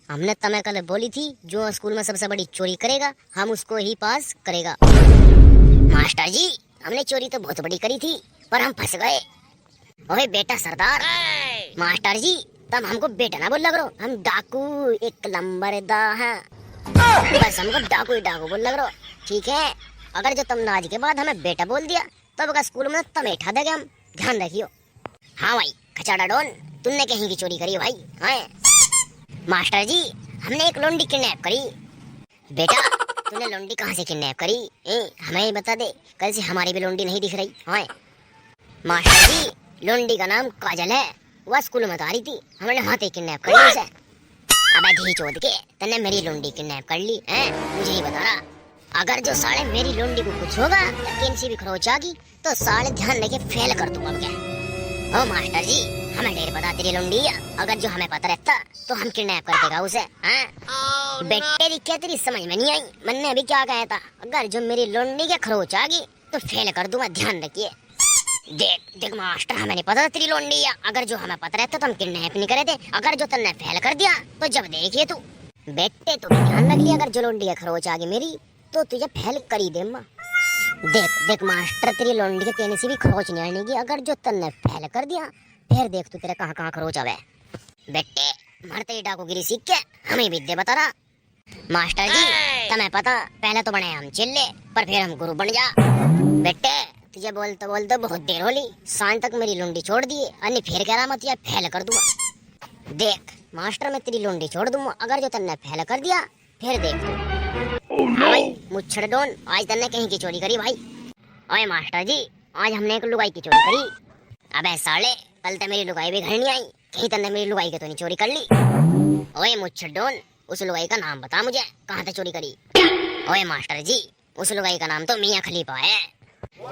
हमने तुम्हें कल बोली थी जो स्कूल में सबसे बड़ी चोरी करेगा हम उसको ही पास करेगा। मास्टर जी हमने चोरी तो बहुत बड़ी करी थी पर हम फंस गए। ओए बेटा सरदार। मास्टर जी तुम हमको बेटा ना बोल लग रहो, हम डाकू एक नंबर दा है। बस हमको डाकू ही डाकू बोल लग रहो, ठीक है। अगर जो तुमने आज के बाद हमें बेटा बोल दिया तो अब स्कूल में तुम्हें उठा देंगे हम, ध्यान रखियो। हाँ भाई खचाड़ा डॉन, तुमने कहीं की चोरी करी भाई? हाँ मास्टर जी हमने एक लोंडी किडनैप करी। बेटा तूने लोंडी कहाँ से किडनैप करी? हमें ही बता दे, कल से हमारी भी लोंडी नहीं दिख रही। हाँ मास्टर जी लोंडी का नाम काजल है, वह स्कूल में तो आ रही थी, हमने वहाँ से किडनैप कर ली उसे। अबे धी चोद के तने मेरी लोंडी किडनैप कर ली है, मुझे ही बता रहा। अगर जो साले मेरी लोंडी को कुछ होगा या किसी भी खरोच आगी तो साले ध्यान रखे फेल कर दूंगा क्या? ओ मास्टर जी हमें ढेर पता तेरी लोंडी है, अगर जो हमें पता रहता तो हम किडनैप कर देगा उसे। बेटे दी क्या तेरी समझ में नहीं आई? मैंने अभी क्या कहा था, अगर जो मेरी लोंडी के खरोच आगी तो फेल कर दूंगा, ध्यान रखिए। देख देख मास्टर हमें नहीं पता तेरी लोंडी है, अगर जो हमें पता रहता तो हम किडनैप नहीं करे थे। अगर जो तुमने फेल कर दिया तो जब देखिए तू। बेटे तू ध्यान रख लिया, अगर जो लोंडी के खरोच आगी मेरी तो तुझे फेल कर ही दे। देख देख मास्टर तेरी लोंडी के तेने से भी खरोच नहीं आने की, अगर जो तुमने फेल कर दिया फिर देख तू तेरे कहाँ कहाँ खरोच आवे। बेटे मरते ही डाकूगिरी सीख के हमें विद्या बता रहा। मास्टर जी तुम्हें पता पहले तो बने हम चिल्ले पर फिर हम गुरु बन जा। बेटे तुझे बोलते बोलते बहुत देर हो ली, सांझ तक मेरी लोंडी छोड़ दी, अन्य फिर कह रहा मत या फेल कर दूंगा। देख मास्टर मैं तेरी लोंडी छोड़ दूंगा, अगर जो तुमने फेल कर दिया फिर देख तू। भाई मुच्छड़ डोन आज तन्ने कहीं की चोरी करी भाई? ओए मास्टर जी आज हमने एक लुगाई की चोरी करी। अबे साले कल तो मेरी लुगाई भी घर नहीं आई, कहीं तन्ने मेरी लुगाई की तो नहीं चोरी कर ली? ओए मुच्छड़ डोन उस लुगाई का नाम बता मुझे, कहाँ से चोरी करी? ओए मास्टर जी उस लुगाई का नाम तो मियां खलीफा है।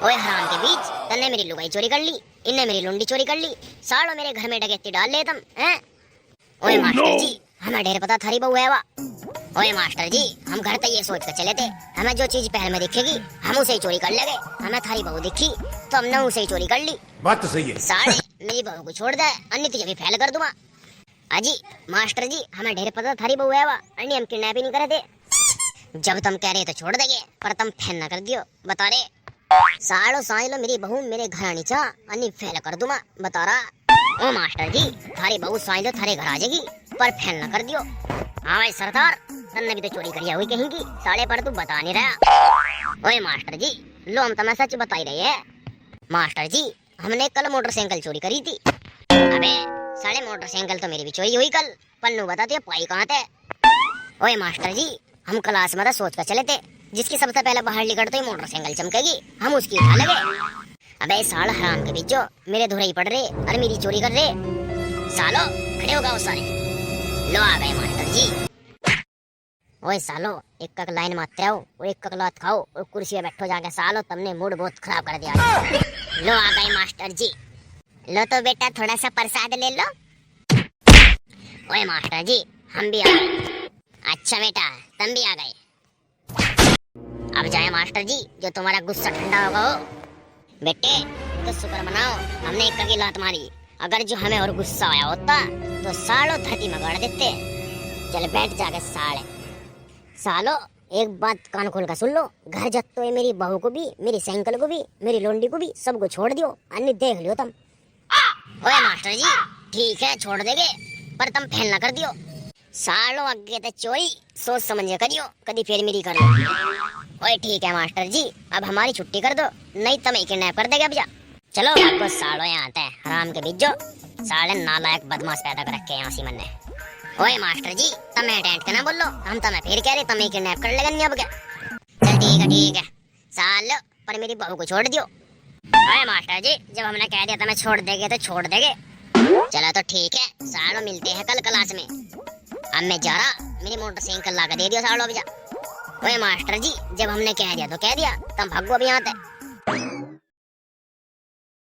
ओए हराम के बीच तन्ने मेरी लुगाई चोरी कर ली, इनने मेरी लुंडी चोरी कर ली, सालों मेरे घर में डकैती डाल ले तुम हैं? ओए मास्टर जी हमें ढेर पता थारी बहू है वा। ओए मास्टर जी हम घर तक ये सोच कर चले थे हमें जो चीज पहले में दिखेगी हम उसे ही चोरी कर लेंगे, हमें थारी बहू दिखी तो हमने उसे ही चोरी कर ली। बात तो सही है। साले मेरी बहू को छोड़ दे अन्य तुझे भी फेल कर दूंगा। अजी मास्टर जी हमें ढेर पता थारी बहू है वा, अन्य हम किडनैप ही नहीं करे थे। जब तुम कह रहे तो छोड़ देंगे पर तुम फेल ना कर दियो, बता रहे सालों साल लो मेरी बहू मेरे घर आनी चा अन्य फेल कर दूंगा, बता रहा। ओ मास्टर जी थारी बहू साइलो थारे घर आ जाएगी पर फेल ना कर दियो। हाँ भाई सरदार तन्ने भी तो चोरी करी हुई कहीं की, साले पर तू बता नहीं रहा। ओए मास्टर जी लो हम तुम्हें सच बता ही रहे हैं। मास्टर जी हमने कल मोटरसाइकिल चोरी करी थी। अबे साले मोटरसाइकिल तो मेरी भी चोरी हुई कल, पन्नू बता तू पाई कहाँ थे? ओए मास्टर जी हम क्लास में सोच कर चले थे जिसकी सबसे पहले बाहर निकलते ही मोटरसाइकिल चमकेगी हम उसकी उठा लगे। अबे साल हराम के बीचो मेरे धुरे ही पड़ रहे और मेरी चोरी कर रहे। सालो खड़े हो गए सारे, लो आ गए मास्टर जी। ओए सालो एक कक लाइन मत आओ और एक कक लात खाओ और कुर्सी पे बैठो जाके, सालो तुमने मूड बहुत खराब कर दिया। लो आ गए मास्टर जी, लो तो बेटा थोड़ा सा प्रसाद ले लो। ओए मास्टर जी हम भी आ गए। अच्छा बेटा तुम भी आ गए, अब जाए मास्टर जी जो तुम्हारा गुस्सा ठंडा होगा हो। बेटे तो शुक्र मनाओ हमने एक की लात मारी, अगर जो हमें और गुस्सा आया होता तो सालों धरती में गाड़ देते। चल बैठ जाके साले। सालो एक बात कान खोल कर सुन लो, घर जब तो मेरी बहू को भी मेरी साइकिल को भी मेरी लोंडी को भी सबको छोड़ दियो, अन्य देख लियो तुम। ओए मास्टर जी ठीक है छोड़ देंगे पर तुम फेल ना कर दियो। सालों आगे तो चोरी सोच समझ के करियो, कभी फिर मेरी कर लो। ओए ठीक है मास्टर जी अब हमारी छुट्टी कर दो नहीं तो मैं किडनैप कर देगा। अब जा चलो आपको सालों यहाँ आते हैं हराम के बीच जो साले नालायक बदमाश पैदा कर रखे हैं आसिमन ने। ओए मास्टर जी तुम्हें टेंट के ना बोलो, हम तुम्हें फिर कह रहे तुम्हें किडनैप कर लेगा नहीं अब क्या? चल ठीक है सालो पर मेरी बहू को छोड़ दियो। ओए मास्टर जी जब हमने कह दिया तुम्हें छोड़ देंगे तो छोड़ देंगे। चलो तो ठीक है सालों मिलते हैं कल क्लास में। अब मैं जा रहा मेरी मोटरसाइकिल ला के दे दियो सालों अब जा। ओए मास्टर जी जब हमने कह दिया तो कह दिया, तुम भागो अभी यहाँ से।